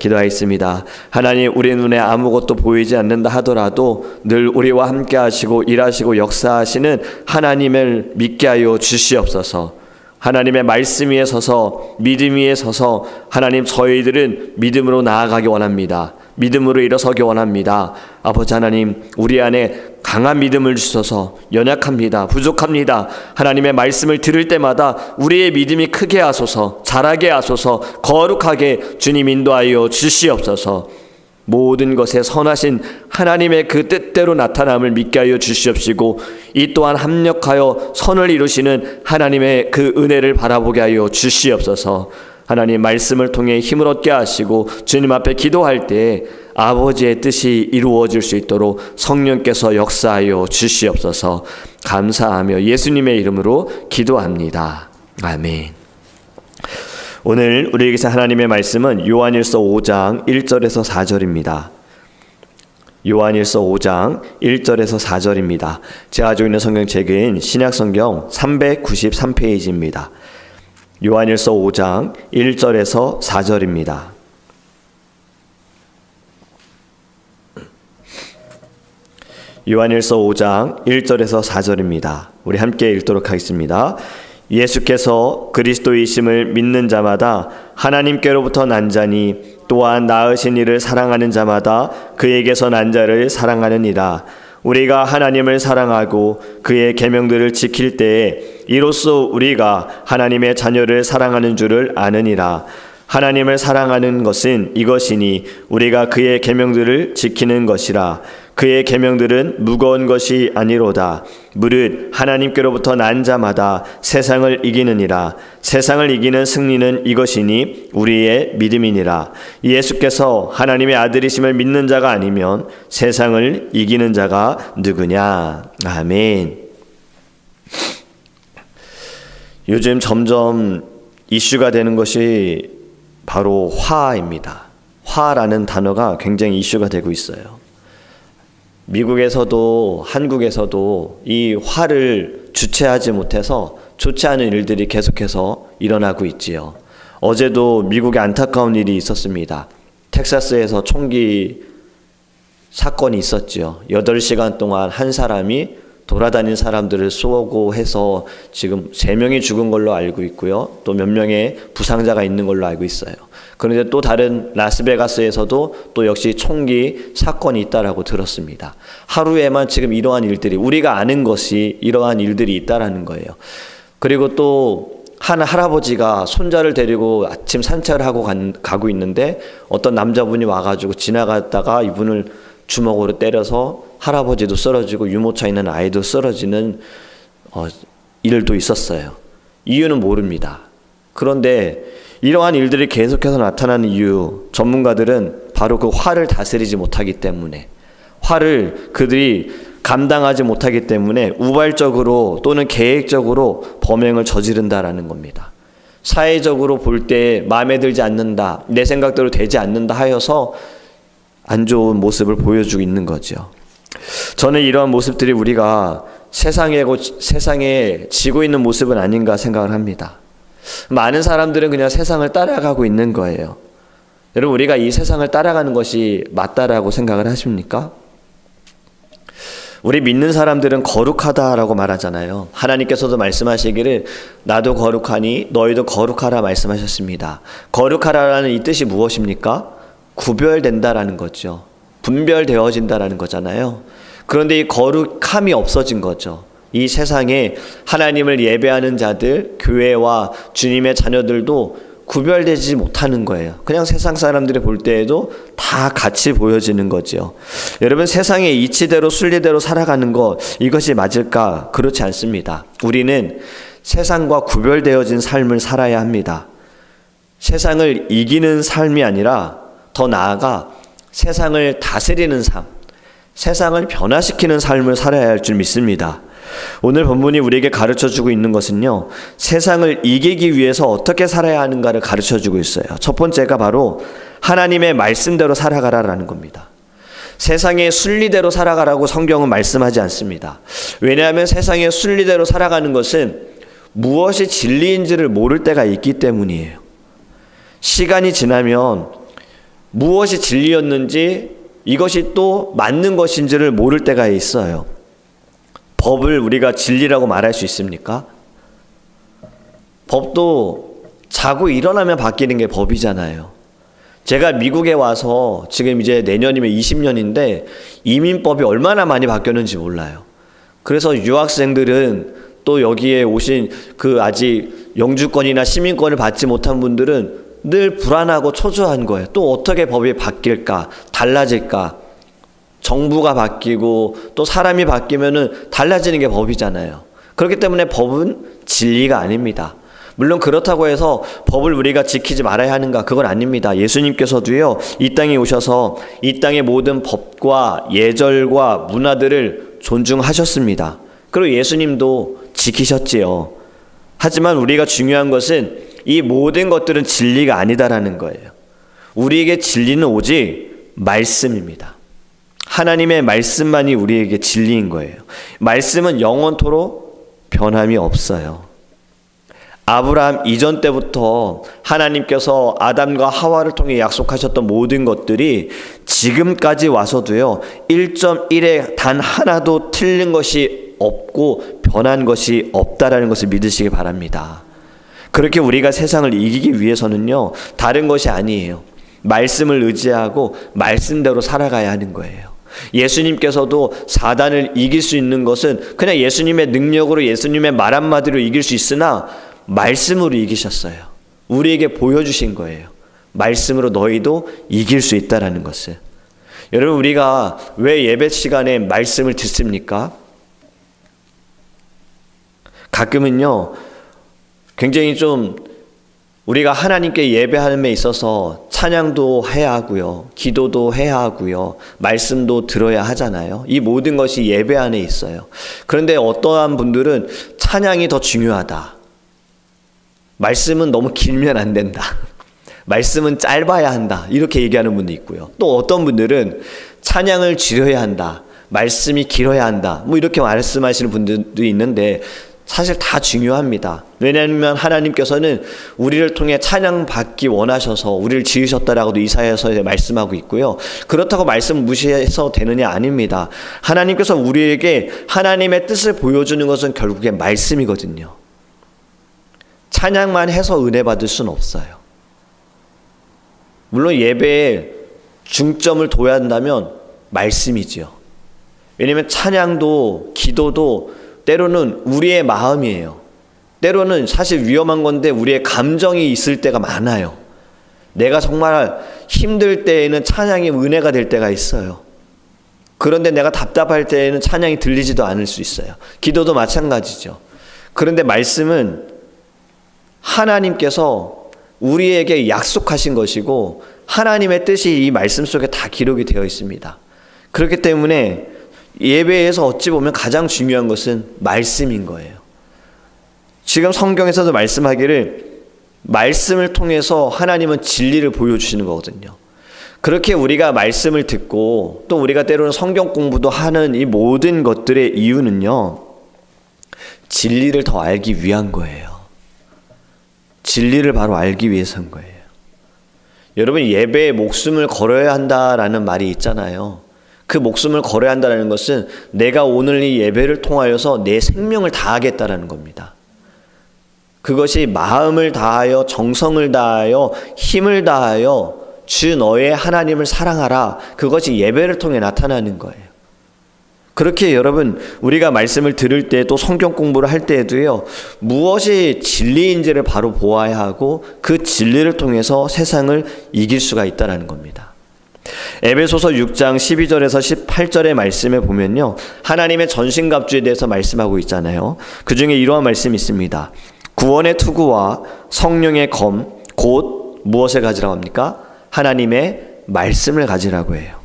기도하였습니다. 하나님, 우리 눈에 아무것도 보이지 않는다 하더라도 늘 우리와 함께 하시고 일하시고 역사하시는 하나님을 믿게 하여 주시옵소서. 하나님의 말씀 위에 서서 믿음 위에 서서 하나님, 저희들은 믿음으로 나아가기 원합니다. 믿음으로 일어서기 원합니다. 아버지 하나님, 우리 안에 강한 믿음을 주셔서 연약합니다. 부족합니다. 하나님의 말씀을 들을 때마다 우리의 믿음이 크게 하소서, 자라게 하소서, 거룩하게 주님 인도하여 주시옵소서. 모든 것에 선하신 하나님의 그 뜻대로 나타남을 믿게 하여 주시옵시고, 이 또한 합력하여 선을 이루시는 하나님의 그 은혜를 바라보게 하여 주시옵소서. 하나님, 말씀을 통해 힘을 얻게 하시고 주님 앞에 기도할 때 아버지의 뜻이 이루어질 수 있도록 성령께서 역사하여 주시옵소서. 감사하며 예수님의 이름으로 기도합니다. 아멘. 오늘 우리에게서 하나님의 말씀은 요한일서 5장 1절에서 4절입니다. 요한일서 5장 1절에서 4절입니다. 제가 가지고 있는 성경책은 신약성경 393페이지입니다. 요한일서 5장 1절에서 4절입니다. 요한일서 5장 1절에서 4절입니다. 우리 함께 읽도록 하겠습니다. 예수께서 그리스도이심을 믿는 자마다 하나님께로부터 난 자니, 또한 낳으신 이를 사랑하는 자마다 그에게서 난 자를 사랑하느니라. 우리가 하나님을 사랑하고 그의 계명들을 지킬 때에 이로써 우리가 하나님의 자녀를 사랑하는 줄을 아느니라. 하나님을 사랑하는 것은 이것이니 우리가 그의 계명들을 지키는 것이라. 그의 계명들은 무거운 것이 아니로다. 무릇 하나님께로부터 난 자마다 세상을 이기느니라. 세상을 이기는 승리는 이것이니 우리의 믿음이니라. 예수께서 하나님의 아들이심을 믿는 자가 아니면 세상을 이기는 자가 누구냐. 아멘. 요즘 점점 이슈가 되는 것이 바로 화입니다. 화라는 단어가 굉장히 이슈가 되고 있어요. 미국에서도 한국에서도 이 화를 주체하지 못해서 좋지 않은 일들이 계속해서 일어나고 있지요. 어제도 미국에 안타까운 일이 있었습니다. 텍사스에서 총기 사건이 있었지요. 8시간 동안 한 사람이 돌아다니는 사람들을 쏘고 해서 지금 3명이 죽은 걸로 알고 있고요. 또 몇 명의 부상자가 있는 걸로 알고 있어요. 그런데 또 다른 라스베가스에서도 또 역시 총기 사건이 있다라고 들었습니다. 하루에만 지금 이러한 일들이, 우리가 아는 것이 이러한 일들이 있다라는 거예요. 그리고 또 한 할아버지가 손자를 데리고 아침 산책을 하고 가고 있는데 어떤 남자분이 와가지고 지나갔다가 이분을 주먹으로 때려서 할아버지도 쓰러지고 유모차 있는 아이도 쓰러지는 일도 있었어요. 이유는 모릅니다. 그런데 이러한 일들이 계속해서 나타나는 이유, 전문가들은 바로 그 화를 다스리지 못하기 때문에, 화를 그들이 감당하지 못하기 때문에 우발적으로 또는 계획적으로 범행을 저지른다라는 겁니다. 사회적으로 볼 때 마음에 들지 않는다, 내 생각대로 되지 않는다 하여서 안 좋은 모습을 보여주고 있는 거죠. 저는 이러한 모습들이 우리가 세상에 지고 있는 모습은 아닌가 생각을 합니다. 많은 사람들은 그냥 세상을 따라가고 있는 거예요. 여러분, 우리가 이 세상을 따라가는 것이 맞다라고 생각을 하십니까? 우리 믿는 사람들은 거룩하다라고 말하잖아요. 하나님께서도 말씀하시기를 나도 거룩하니 너희도 거룩하라 말씀하셨습니다. 거룩하라는 이 뜻이 무엇입니까? 구별된다라는 거죠. 분별되어진다라는 거잖아요. 그런데 이 거룩함이 없어진 거죠. 이 세상에 하나님을 예배하는 자들, 교회와 주님의 자녀들도 구별되지 못하는 거예요. 그냥 세상 사람들이 볼 때에도 다 같이 보여지는 거죠. 여러분, 세상의 이치대로 순리대로 살아가는 것, 이것이 맞을까? 그렇지 않습니다. 우리는 세상과 구별되어진 삶을 살아야 합니다. 세상을 이기는 삶이 아니라 더 나아가 세상을 다스리는 삶, 세상을 변화시키는 삶을 살아야 할 줄 믿습니다. 오늘 본문이 우리에게 가르쳐주고 있는 것은요, 세상을 이기기 위해서 어떻게 살아야 하는가를 가르쳐주고 있어요. 첫 번째가 바로 하나님의 말씀대로 살아가라라는 겁니다. 세상의 순리대로 살아가라고 성경은 말씀하지 않습니다. 왜냐하면 세상의 순리대로 살아가는 것은 무엇이 진리인지를 모를 때가 있기 때문이에요. 시간이 지나면 무엇이 진리였는지 이것이 또 맞는 것인지를 모를 때가 있어요. 법을 우리가 진리라고 말할 수 있습니까? 법도 자고 일어나면 바뀌는 게 법이잖아요. 제가 미국에 와서 지금 이제 내년이면 20년인데 이민법이 얼마나 많이 바뀌었는지 몰라요. 그래서 유학생들은 또 여기에 오신 그 아직 영주권이나 시민권을 받지 못한 분들은 늘 불안하고 초조한 거예요. 또 어떻게 법이 바뀔까? 달라질까? 정부가 바뀌고 또 사람이 바뀌면은 달라지는 게 법이잖아요. 그렇기 때문에 법은 진리가 아닙니다. 물론 그렇다고 해서 법을 우리가 지키지 말아야 하는가? 그건 아닙니다. 예수님께서도요, 이 땅에 오셔서 이 땅의 모든 법과 예절과 문화들을 존중하셨습니다. 그리고 예수님도 지키셨지요. 하지만 우리가 중요한 것은 이 모든 것들은 진리가 아니다라는 거예요. 우리에게 진리는 오직 말씀입니다. 하나님의 말씀만이 우리에게 진리인 거예요. 말씀은 영원토록 변함이 없어요. 아브라함 이전 때부터 하나님께서 아담과 하와를 통해 약속하셨던 모든 것들이 지금까지 와서도요, 1.1에 단 하나도 틀린 것이 없고 변한 것이 없다라는 것을 믿으시기 바랍니다. 그렇게 우리가 세상을 이기기 위해서는요, 다른 것이 아니에요. 말씀을 의지하고 말씀대로 살아가야 하는 거예요. 예수님께서도 사단을 이길 수 있는 것은 그냥 예수님의 능력으로, 예수님의 말 한마디로 이길 수 있으나 말씀으로 이기셨어요. 우리에게 보여주신 거예요. 말씀으로 너희도 이길 수 있다라는 것을. 여러분, 우리가 왜 예배 시간에 말씀을 듣습니까? 가끔은요, 굉장히 좀 우리가 하나님께 예배함에 있어서 찬양도 해야 하고요, 기도도 해야 하고요, 말씀도 들어야 하잖아요. 이 모든 것이 예배 안에 있어요. 그런데 어떠한 분들은 찬양이 더 중요하다, 말씀은 너무 길면 안 된다, 말씀은 짧아야 한다, 이렇게 얘기하는 분도 있고요. 또 어떤 분들은 찬양을 줄여야 한다, 말씀이 길어야 한다, 뭐 이렇게 말씀하시는 분들도 있는데 사실 다 중요합니다. 왜냐하면 하나님께서는 우리를 통해 찬양받기 원하셔서 우리를 지으셨다라고도 이사야서에 말씀하고 있고요. 그렇다고 말씀 무시해서 되느냐? 아닙니다. 하나님께서 우리에게 하나님의 뜻을 보여주는 것은 결국에 말씀이거든요. 찬양만 해서 은혜 받을 수는 없어요. 물론 예배에 중점을 둬야 한다면 말씀이지요. 왜냐하면 찬양도 기도도 때로는 우리의 마음이에요. 때로는 사실 위험한 건데 우리의 감정이 있을 때가 많아요. 내가 정말 힘들 때에는 찬양이 은혜가 될 때가 있어요. 그런데 내가 답답할 때에는 찬양이 들리지도 않을 수 있어요. 기도도 마찬가지죠. 그런데 말씀은 하나님께서 우리에게 약속하신 것이고 하나님의 뜻이 이 말씀 속에 다 기록이 되어 있습니다. 그렇기 때문에 예배에서 어찌 보면 가장 중요한 것은 말씀인 거예요. 지금 성경에서도 말씀하기를 말씀을 통해서 하나님은 진리를 보여주시는 거거든요. 그렇게 우리가 말씀을 듣고 또 우리가 때로는 성경 공부도 하는 이 모든 것들의 이유는요, 진리를 더 알기 위한 거예요. 진리를 바로 알기 위해서인 거예요. 여러분, 예배에 목숨을 걸어야 한다라는 말이 있잖아요. 그 목숨을 걸어야 한다는 것은 내가 오늘 이 예배를 통하여서 내 생명을 다하겠다라는 겁니다. 그것이 마음을 다하여 정성을 다하여 힘을 다하여 주 너의 하나님을 사랑하라, 그것이 예배를 통해 나타나는 거예요. 그렇게 여러분, 우리가 말씀을 들을 때 또 성경 공부를 할 때에도요, 무엇이 진리인지를 바로 보아야 하고 그 진리를 통해서 세상을 이길 수가 있다는 겁니다. 에베소서 6장 12절에서 18절의 말씀에 보면요, 하나님의 전신갑주에 대해서 말씀하고 있잖아요. 그 중에 이러한 말씀이 있습니다. 구원의 투구와 성령의 검, 곧 무엇을 가지라고 합니까? 하나님의 말씀을 가지라고 해요.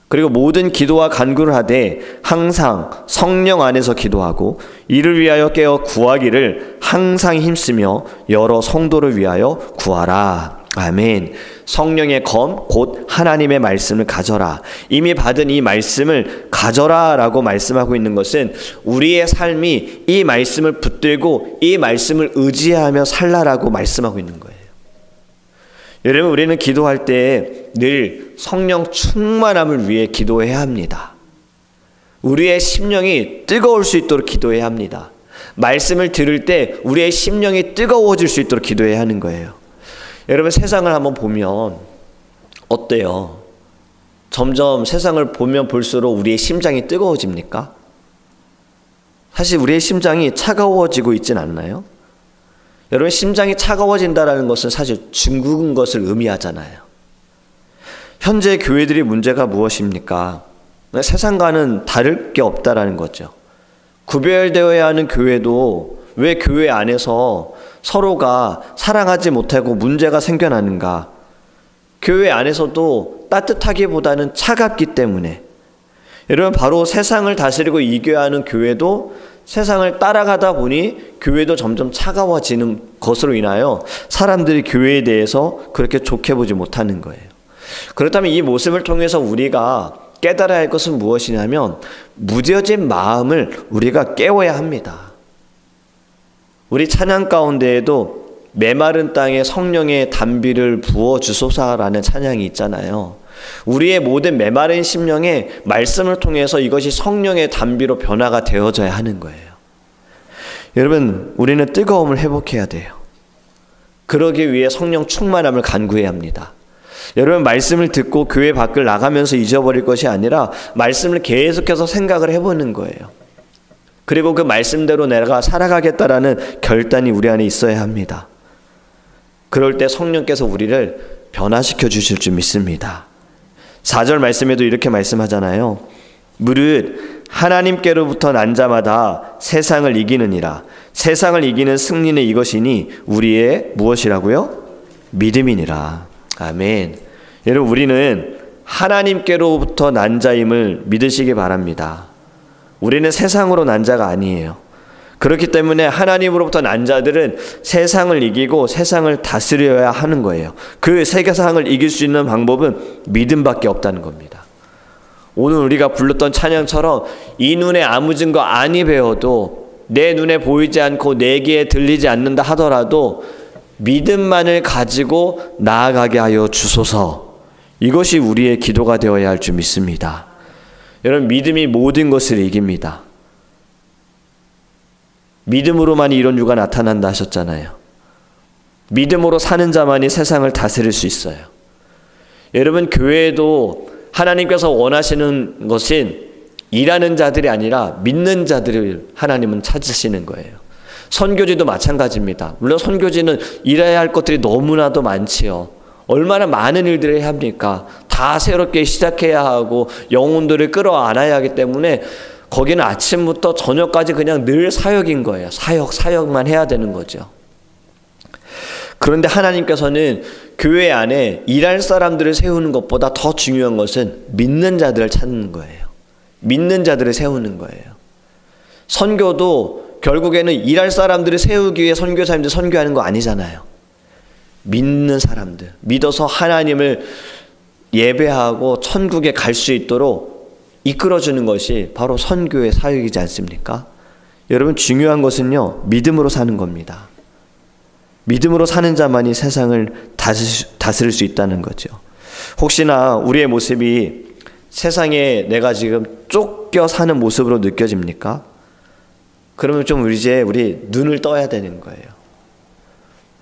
그리고 모든 기도와 간구를 하되 항상 성령 안에서 기도하고 이를 위하여 깨어 구하기를 항상 힘쓰며 여러 성도를 위하여 구하라. 아멘. 성령의 검, 곧 하나님의 말씀을 가져라. 이미 받은 이 말씀을 가져라 라고 말씀하고 있는 것은 우리의 삶이 이 말씀을 붙들고 이 말씀을 의지하며 살라라고 말씀하고 있는 거예요. 여러분, 우리는 기도할 때 늘 성령 충만함을 위해 기도해야 합니다. 우리의 심령이 뜨거울 수 있도록 기도해야 합니다. 말씀을 들을 때 우리의 심령이 뜨거워질 수 있도록 기도해야 하는 거예요. 여러분, 세상을 한번 보면 어때요? 점점 세상을 보면 볼수록 우리의 심장이 뜨거워집니까? 사실 우리의 심장이 차가워지고 있진 않나요? 여러분, 심장이 차가워진다는 것은 사실 죽은 것을 의미하잖아요. 현재 교회들의 문제가 무엇입니까? 세상과는 다를 게 없다라는 거죠. 구별되어야 하는 교회도 왜 교회 안에서 서로가 사랑하지 못하고 문제가 생겨나는가? 교회 안에서도 따뜻하기보다는 차갑기 때문에. 여러분, 바로 세상을 다스리고 이겨야 하는 교회도 세상을 따라가다 보니 교회도 점점 차가워지는 것으로 인하여 사람들이 교회에 대해서 그렇게 좋게 보지 못하는 거예요. 그렇다면 이 모습을 통해서 우리가 깨달아야 할 것은 무엇이냐면 무뎌진 마음을 우리가 깨워야 합니다. 우리 찬양 가운데에도 메마른 땅에 성령의 단비를 부어주소서라는 찬양이 있잖아요. 우리의 모든 메마른 심령에 말씀을 통해서 이것이 성령의 단비로 변화가 되어져야 하는 거예요. 여러분, 우리는 뜨거움을 회복해야 돼요. 그러기 위해 성령 충만함을 간구해야 합니다. 여러분, 말씀을 듣고 교회 밖을 나가면서 잊어버릴 것이 아니라 말씀을 계속해서 생각을 해보는 거예요. 그리고 그 말씀대로 내가 살아가겠다라는 결단이 우리 안에 있어야 합니다. 그럴 때 성령께서 우리를 변화시켜 주실 줄 믿습니다. 4절 말씀에도 이렇게 말씀하잖아요. 무릇 하나님께로부터 난 자마다 세상을 이기느니라. 세상을 이기는 승리는 이것이니 우리의 무엇이라고요? 믿음이니라. 아멘. 여러분, 우리는 하나님께로부터 난 자임을 믿으시기 바랍니다. 우리는 세상으로 난 자가 아니에요. 그렇기 때문에 하나님으로부터 난 자들은 세상을 이기고 세상을 다스려야 하는 거예요. 그 세상을 이길 수 있는 방법은 믿음밖에 없다는 겁니다. 오늘 우리가 불렀던 찬양처럼 이 눈에 아무 증거 아니 배워도 내 눈에 보이지 않고 내 귀에 들리지 않는다 하더라도 믿음만을 가지고 나아가게 하여 주소서. 이것이 우리의 기도가 되어야 할 줄 믿습니다. 여러분, 믿음이 모든 것을 이깁니다. 믿음으로만 이런 유가 나타난다 하셨잖아요. 믿음으로 사는 자만이 세상을 다스릴 수 있어요. 여러분, 교회에도 하나님께서 원하시는 것은 일하는 자들이 아니라 믿는 자들을 하나님은 찾으시는 거예요. 선교지도 마찬가지입니다. 물론 선교지는 일해야 할 것들이 너무나도 많지요. 얼마나 많은 일들을 해야 합니까? 다 새롭게 시작해야 하고 영혼들을 끌어안아야 하기 때문에 거기는 아침부터 저녁까지 그냥 늘 사역인 거예요. 사역만 해야 되는 거죠. 그런데 하나님께서는 교회 안에 일할 사람들을 세우는 것보다 더 중요한 것은 믿는 자들을 찾는 거예요. 믿는 자들을 세우는 거예요. 선교도 결국에는 일할 사람들을 세우기 위해 선교사님들 선교하는 거 아니잖아요. 믿는 사람들, 믿어서 하나님을 예배하고 천국에 갈 수 있도록 이끌어주는 것이 바로 선교의 사역이지 않습니까? 여러분, 중요한 것은요, 믿음으로 사는 겁니다. 믿음으로 사는 자만이 세상을 다스릴 수 있다는 거죠. 혹시나 우리의 모습이 세상에 내가 지금 쫓겨 사는 모습으로 느껴집니까? 그러면 좀 우리 눈을 떠야 되는 거예요.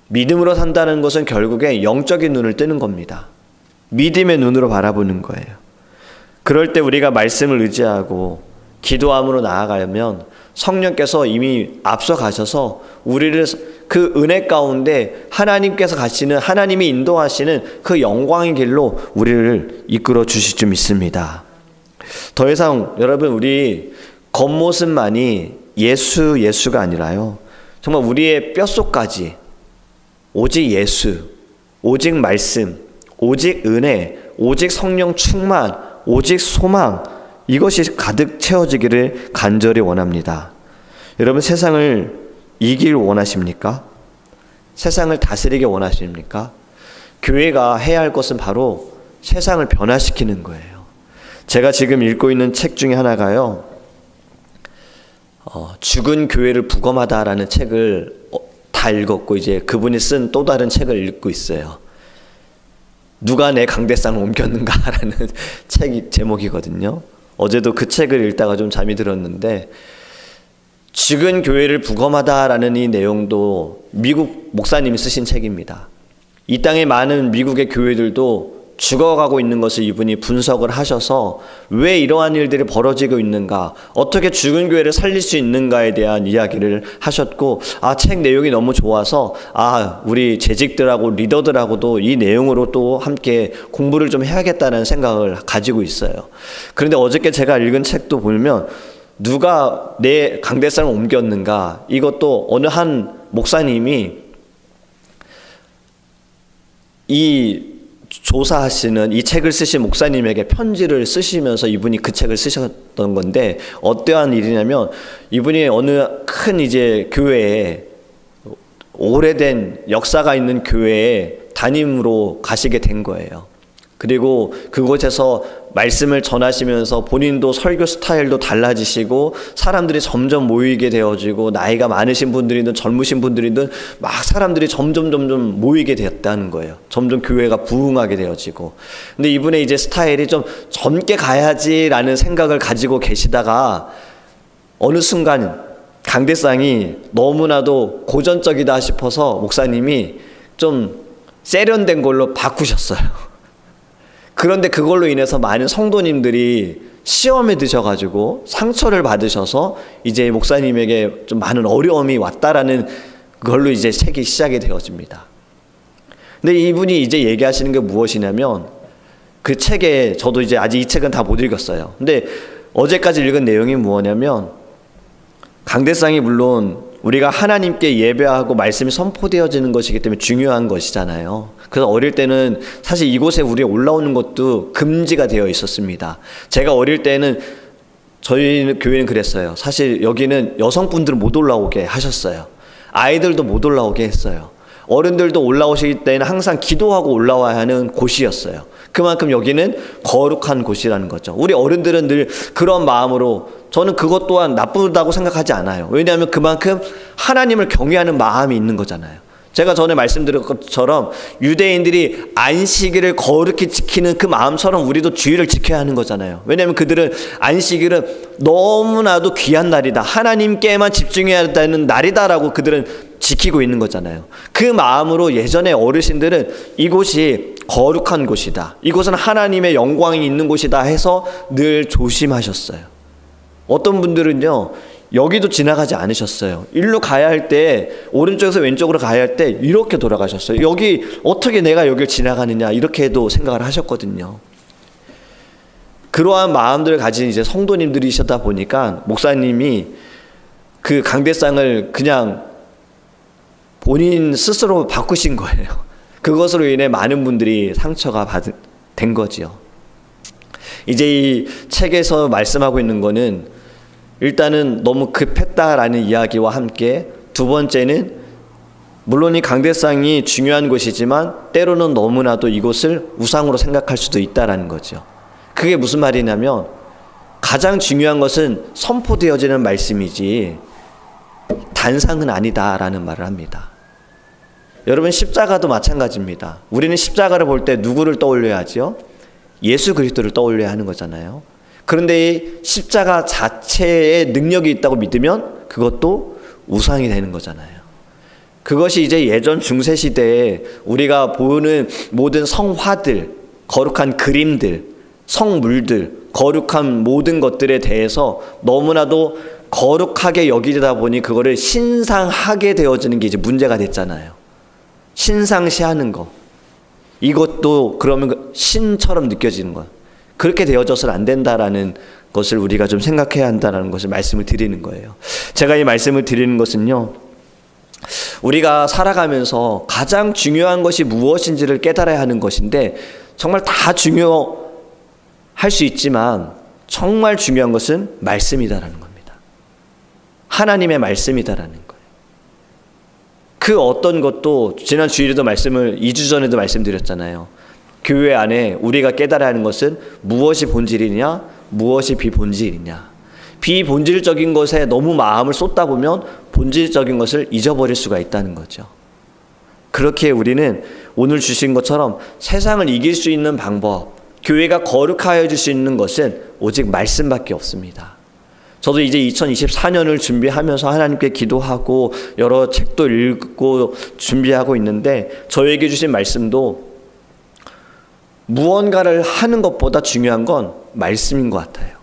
믿음으로 산다는 것은 결국에 영적인 눈을 뜨는 겁니다. 믿음의 눈으로 바라보는 거예요. 그럴 때 우리가 말씀을 의지하고 기도함으로 나아가면 성령께서 이미 앞서 가셔서 우리를 그 은혜 가운데 하나님께서 가시는, 하나님이 인도하시는 그 영광의 길로 우리를 이끌어 주실 줄 믿습니다. 더 이상 여러분, 우리 겉모습만이 예수가 아니라요, 정말 우리의 뼛속까지 오직 예수, 오직 말씀, 오직 은혜, 오직 성령 충만, 오직 소망, 이것이 가득 채워지기를 간절히 원합니다. 여러분, 세상을 이길 원하십니까? 세상을 다스리게 원하십니까? 교회가 해야 할 것은 바로 세상을 변화시키는 거예요. 제가 지금 읽고 있는 책 중에 하나가요, 죽은 교회를 부검하다라는 책을 다 읽었고 이제 그분이 쓴 또 다른 책을 읽고 있어요. 누가 내 강대상을 옮겼는가라는 책 제목이거든요. 어제도 그 책을 읽다가 좀 잠이 들었는데, 죽은 교회를 부검하다라는 이 내용도 미국 목사님이 쓰신 책입니다. 이 땅의 많은 미국의 교회들도 죽어가고 있는 것을 이분이 분석을 하셔서 왜 이러한 일들이 벌어지고 있는가, 어떻게 죽은 교회를 살릴 수 있는가에 대한 이야기를 하셨고, 책 내용이 너무 좋아서 우리 재직들하고 리더들하고도 이 내용으로 또 함께 공부를 좀 해야겠다는 생각을 가지고 있어요. 그런데 어저께 제가 읽은 책도 보면 누가 내 강대상을 옮겼는가, 이것도 어느 한 목사님이 이 조사하시는 이 책을 쓰신 목사님에게 편지를 쓰시면서 이분이 그 책을 쓰셨던 건데, 어떠한 일이냐면 이분이 어느 큰 이제 교회에, 오래된 역사가 있는 교회에 담임으로 가시게 된 거예요. 그리고 그곳에서 말씀을 전하시면서 본인도 설교 스타일도 달라지시고 사람들이 점점 모이게 되어지고, 나이가 많으신 분들이든 젊으신 분들이든 막 사람들이 점점 모이게 되었다는 거예요. 점점 교회가 부흥하게 되어지고. 근데 이분의 이제 스타일이 좀 젊게 가야지라는 생각을 가지고 계시다가 어느 순간 강대상이 너무나도 고전적이다 싶어서 목사님이 좀 세련된 걸로 바꾸셨어요. 그런데 그걸로 인해서 많은 성도님들이 시험에 드셔가지고 상처를 받으셔서 이제 목사님에게 좀 많은 어려움이 왔다라는 걸로 이제 책이 시작이 되어집니다. 근데 이분이 이제 얘기하시는 게 무엇이냐면, 그 책에, 저도 이제 아직 이 책은 다 못 읽었어요. 근데 어제까지 읽은 내용이 뭐냐면, 강대상이 물론 우리가 하나님께 예배하고 말씀이 선포되어지는 것이기 때문에 중요한 것이잖아요. 그래서 어릴 때는 사실 이곳에 우리 올라오는 것도 금지가 되어 있었습니다. 제가 어릴 때는 저희 교회는 그랬어요. 사실 여기는 여성분들은 못 올라오게 하셨어요. 아이들도 못 올라오게 했어요. 어른들도 올라오실 때는 항상 기도하고 올라와야 하는 곳이었어요. 그만큼 여기는 거룩한 곳이라는 거죠. 우리 어른들은 늘 그런 마음으로, 저는 그것 또한 나쁘다고 생각하지 않아요. 왜냐하면 그만큼 하나님을 경외하는 마음이 있는 거잖아요. 제가 전에 말씀드린 것처럼 유대인들이 안식일을 거룩히 지키는 그 마음처럼 우리도 주일을 지켜야 하는 거잖아요. 왜냐하면 그들은 안식일은 너무나도 귀한 날이다, 하나님께만 집중해야 되는 날이다라고 그들은 지키고 있는 거잖아요. 그 마음으로 예전에 어르신들은 이곳이 거룩한 곳이다, 이곳은 하나님의 영광이 있는 곳이다 해서 늘 조심하셨어요. 어떤 분들은요, 여기도 지나가지 않으셨어요. 일로 가야 할 때, 오른쪽에서 왼쪽으로 가야 할 때 이렇게 돌아가셨어요. 여기 어떻게 내가 여길 지나가느냐, 이렇게도 생각을 하셨거든요. 그러한 마음들을 가진 이제 성도님들이시다 보니까 목사님이 그 강대상을 그냥 본인 스스로 바꾸신 거예요. 그것으로 인해 많은 분들이 상처가 된 거지요. 이제 이 책에서 말씀하고 있는 거는, 일단은 너무 급했다라는 이야기와 함께, 두 번째는 물론 이 강대상이 중요한 곳이지만 때로는 너무나도 이곳을 우상으로 생각할 수도 있다라는 거죠. 그게 무슨 말이냐면, 가장 중요한 것은 선포되어지는 말씀이지 단상은 아니다라는 말을 합니다. 여러분, 십자가도 마찬가지입니다. 우리는 십자가를 볼 때 누구를 떠올려야 하죠? 예수 그리스도를 떠올려야 하는 거잖아요. 그런데 이 십자가 자체에 능력이 있다고 믿으면 그것도 우상이 되는 거잖아요. 그것이 이제 예전 중세시대에 우리가 보는 모든 성화들, 거룩한 그림들, 성물들, 거룩한 모든 것들에 대해서 너무나도 거룩하게 여기다 보니 그거를 신상하게 되어지는 게 이제 문제가 됐잖아요. 신상시하는 거, 이것도 그러면 신처럼 느껴지는 거예요. 그렇게 되어져서는 안 된다라는 것을 우리가 좀 생각해야 한다는 것을 말씀을 드리는 거예요. 제가 이 말씀을 드리는 것은요, 우리가 살아가면서 가장 중요한 것이 무엇인지를 깨달아야 하는 것인데, 정말 다 중요할 수 있지만 정말 중요한 것은 말씀이다라는 겁니다. 하나님의 말씀이다라는 거예요. 그 어떤 것도 지난 주일에도 2주 전에도 말씀드렸잖아요. 교회 안에 우리가 깨달아야 하는 것은 무엇이 본질이냐, 무엇이 비본질이냐. 비본질적인 것에 너무 마음을 쏟다 보면 본질적인 것을 잊어버릴 수가 있다는 거죠. 그렇게 우리는 오늘 주신 것처럼 세상을 이길 수 있는 방법, 교회가 거룩하여 줄 수 있는 것은 오직 말씀밖에 없습니다. 저도 이제 2024년을 준비하면서 하나님께 기도하고 여러 책도 읽고 준비하고 있는데 저에게 주신 말씀도 무언가를 하는 것보다 중요한 건 말씀인 것 같아요.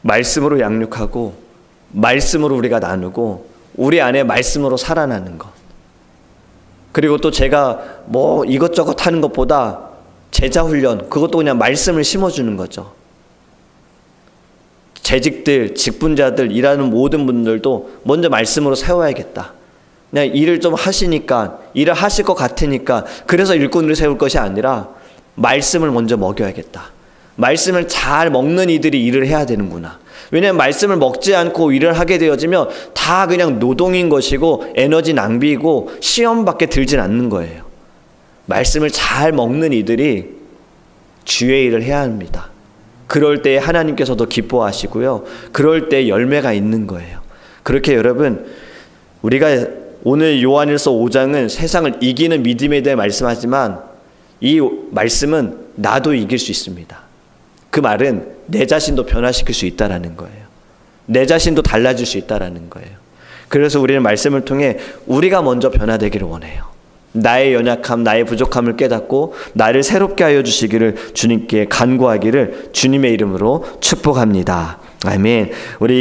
말씀으로 양육하고 말씀으로 우리가 나누고 우리 안에 말씀으로 살아나는 것. 그리고 또 제가 뭐 이것저것 하는 것보다 제자 훈련, 그것도 그냥 말씀을 심어주는 거죠. 재직들, 직분자들, 일하는 모든 분들도 먼저 말씀으로 세워야겠다. 그냥 일을 좀 하시니까, 일을 하실 것 같으니까 그래서 일꾼을 세울 것이 아니라 말씀을 먼저 먹여야겠다. 말씀을 잘 먹는 이들이 일을 해야 되는구나. 왜냐하면 말씀을 먹지 않고 일을 하게 되어지면 다 그냥 노동인 것이고 에너지 낭비이고 시험밖에 들진 않는 거예요. 말씀을 잘 먹는 이들이 주의 일을 해야 합니다. 그럴 때 하나님께서도 기뻐하시고요. 그럴 때 열매가 있는 거예요. 그렇게 여러분, 우리가 오늘 요한일서 5장은 세상을 이기는 믿음에 대해 말씀하지만 이 말씀은 나도 이길 수 있습니다. 그 말은 내 자신도 변화시킬 수 있다라는 거예요. 내 자신도 달라질 수 있다라는 거예요. 그래서 우리는 말씀을 통해 우리가 먼저 변화되기를 원해요. 나의 연약함, 나의 부족함을 깨닫고 나를 새롭게 하여 주시기를 주님께 간구하기를 주님의 이름으로 축복합니다. 아멘. 우리